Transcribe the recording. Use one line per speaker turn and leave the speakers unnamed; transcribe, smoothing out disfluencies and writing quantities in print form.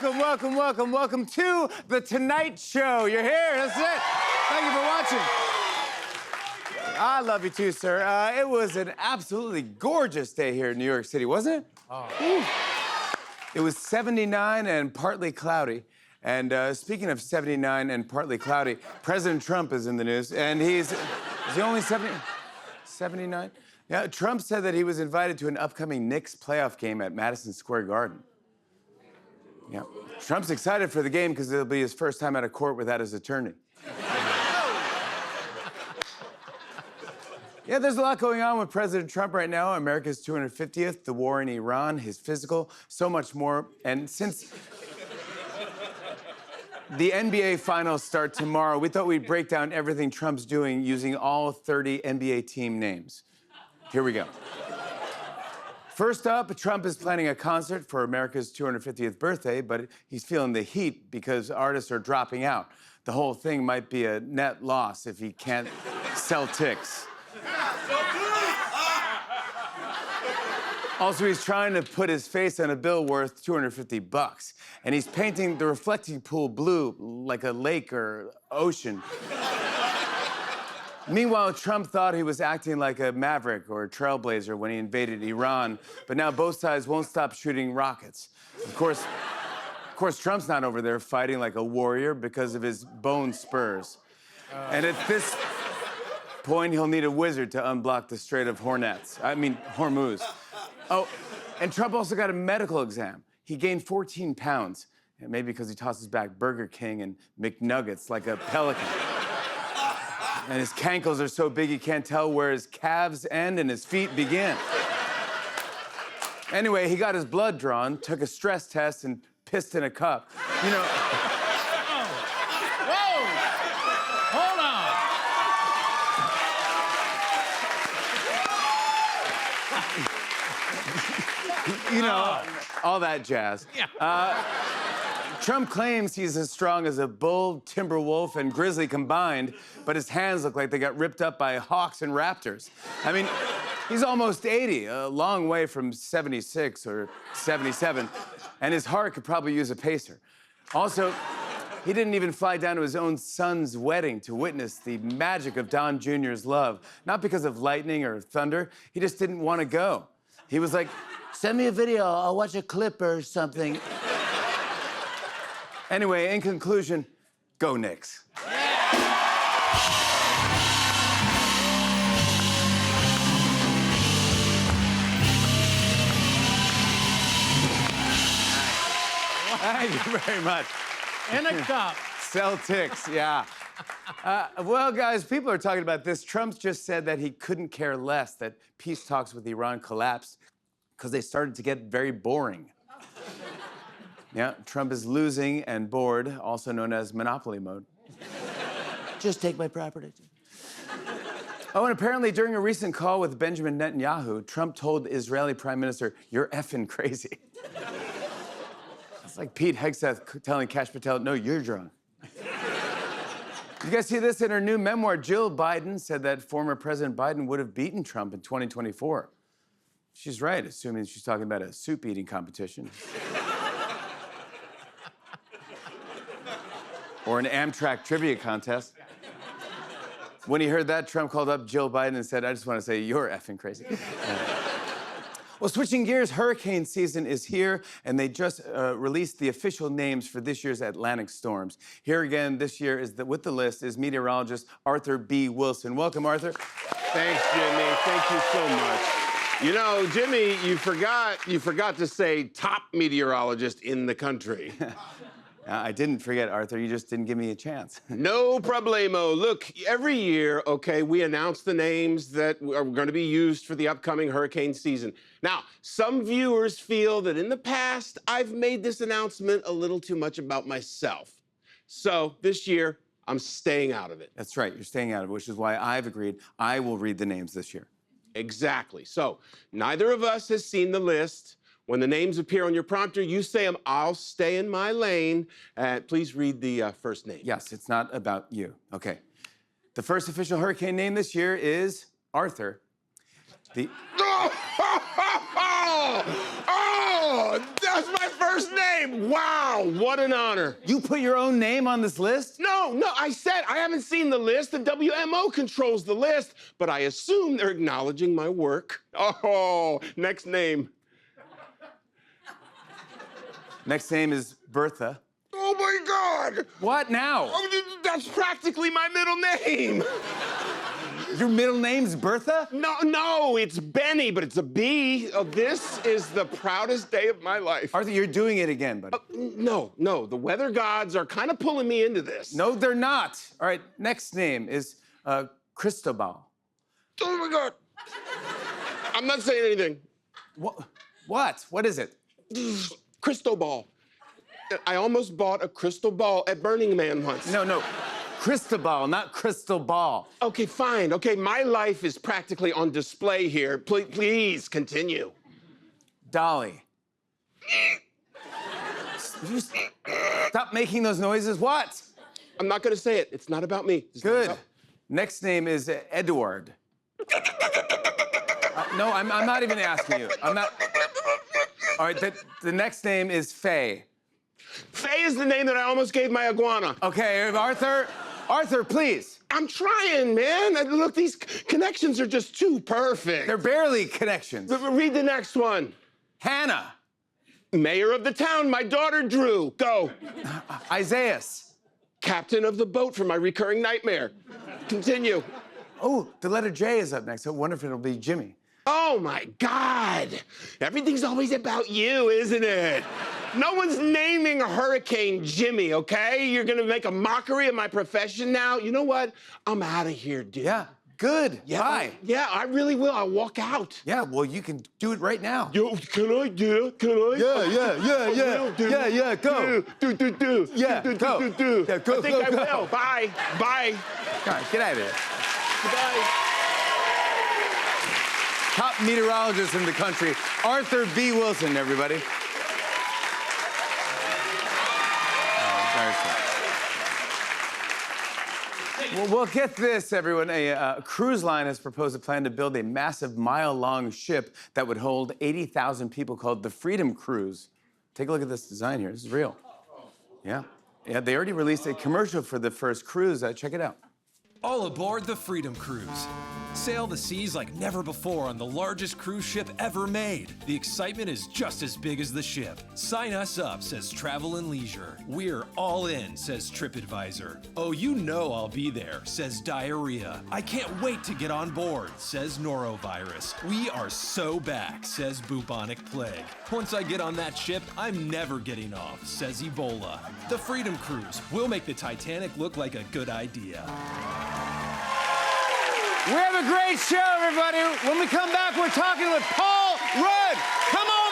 welcome to The Tonight Show. You're here, that's it. Thank you for watching. I love you too, sir. It was an absolutely gorgeous day here in New York City, wasn't it? Oh. It was 79 and partly cloudy. And speaking of 79 and partly cloudy, President Trump is in the news, and is he only 79? Yeah, Trump said that he was invited to an upcoming Knicks playoff game at Madison Square Garden. Yeah, Trump's excited for the game because it'll be his first time out of court without his attorney. Yeah, there's a lot going on with President Trump right now. America's 250th, the war in Iran, his physical, so much more. And since the NBA finals start tomorrow, we thought we'd break down everything Trump's doing using all 30 NBA team names. Here we go. First up, Trump is planning a concert for America's 250th birthday, but he's feeling the heat because artists are dropping out. The whole thing might be a net loss if he can't sell tickets. Also, he's trying to put his face on a bill worth $250, and he's painting the reflecting pool blue like a lake or ocean. Meanwhile, Trump thought he was acting like a maverick or a trailblazer when he invaded Iran, but now both sides won't stop shooting rockets. Of course, Trump's not over there fighting like a warrior because of his bone spurs. And at this point, he'll need a wizard to unblock the Strait of Hormuz. Oh, and Trump also got a medical exam. He gained 14 pounds, maybe because he tosses back Burger King and McNuggets like a pelican. And his cankles are so big he can't tell where his calves end and his feet begin. Anyway, he got his blood drawn, took a stress test, and pissed in a cup. You know...
Whoa! Hold on!
You know, all that jazz.
Yeah.
Trump claims he's as strong as a bull, timber wolf, and grizzly combined, but his hands look like they got ripped up by hawks and raptors. I mean, he's almost 80, a long way from 76 or 77, and his heart could probably use a pacer. Also, he didn't even fly down to his own son's wedding to witness the magic of Don Jr.'s love, not because of lightning or thunder. He just didn't want to go. He was like, send me a video, I'll watch a clip or something. Anyway, in conclusion, go Knicks. Thank you very much.
In a cup.
Celtics, yeah. Well, guys, people are talking about this. Trump just said that he couldn't care less that peace talks with Iran collapsed because they started to get very boring. Yeah, Trump is losing and bored, also known as monopoly mode. Just take my property. Oh, and apparently during a recent call with Benjamin Netanyahu, Trump told the Israeli Prime Minister, "You're effing crazy." It's like Pete Hegseth telling Kash Patel, "No, you're drunk." You guys see this in her new memoir? Jill Biden said that former President Biden would have beaten Trump in 2024. She's right, assuming she's talking about a soup-eating competition. Or an Amtrak trivia contest. When he heard that, Trump called up Jill Biden and said, "I just want to say you're effing crazy." Well, switching gears, hurricane season is here, and they just released the official names for this year's Atlantic storms. Here again this year with the list is meteorologist Arthur B. Wilson. Welcome, Arthur.
Thanks, Jimmy. Thank you so much. You know, Jimmy, you forgot to say top meteorologist in the country.
I didn't forget, Arthur. You just didn't give me a chance.
No problemo. Look, every year, okay, we announce the names that are going to be used for the upcoming hurricane season. Now, some viewers feel that in the past, I've made this announcement a little too much about myself. So this year, I'm staying out of it.
That's right. You're staying out of it, which is why I've agreed I will read the names this year.
Exactly. So neither of us has seen the list. When the names appear on your prompter, you say them. I'll stay in my lane. Please read the first name.
Yes, it's not about you. Okay. The first official hurricane name this year is Arthur.
Oh, That's my first name. Wow, what an honor.
You put your own name on this list?
No, I said I haven't seen the list. The WMO controls the list, but I assume they're acknowledging my work. Oh, next name.
Next name is Bertha.
Oh my God!
What now?
Oh, that's practically my middle name.
Your middle name's Bertha?
No, it's Benny, but it's a B. Oh, this is the proudest day of my life.
Arthur, you're doing it again, buddy.
No, the weather gods are kind of pulling me into this.
No, they're not. All right, next name is Cristobal.
Oh my God. I'm not saying anything.
What? What is it?
Crystal ball. I almost bought a crystal ball at Burning Man once.
No. Cristobal, not crystal ball.
Okay, fine. Okay, my life is practically on display here. Please continue.
Dolly. You stop making those noises. What?
I'm not gonna say it. It's not about me.
Good. Next name is Edward. No, I'm not even asking you. I'm not. All right, the next name is Faye.
Faye is the name that I almost gave my iguana.
Okay, Arthur, please.
I'm trying, man. Look, these connections are just too perfect.
They're barely connections.
Read the next one.
Hannah.
Mayor of the town, my daughter Drew. Go.
Isaias.
Captain of the boat for my recurring nightmare. Continue.
Oh, the letter J is up next. I wonder if it'll be Jimmy.
Oh my God. Everything's always about you, isn't it? No one's naming a hurricane Jimmy, okay? You're gonna make a mockery of my profession now? You know what? I'm out of here, dude.
Yeah, good.
Yeah,
Bye.
Yeah, I really will. I'll walk out.
Yeah, well, you can do it right now.
Yo, can I? Can I?
Yeah, go.
Do.
Yeah,
do,
go.
Do, do.
Yeah, go,
I think I
go.
will. Bye.
All right, get out of here.
Goodbye.
Top meteorologist in the country, Arthur B. Wilson, everybody. Well, get this, everyone. A cruise line has proposed a plan to build a massive mile-long ship that would hold 80,000 people called the Freedom Cruise. Take a look at this design here. This is real. Yeah, they already released a commercial for the first cruise. Check it out.
All aboard the Freedom Cruise. Sail the seas like never before on the largest cruise ship ever made. The excitement is just as big as the ship. Sign us up, says Travel and Leisure. We're all in, says TripAdvisor. Oh, you know I'll be there, says Diarrhea. I can't wait to get on board, says Norovirus. We are so back, says Bubonic Plague. Once I get on that ship, I'm never getting off, says Ebola. The Freedom Cruise will make the Titanic look like a good idea.
We have a great show, everybody. When we come back, we're talking with Paul Rudd. Come on.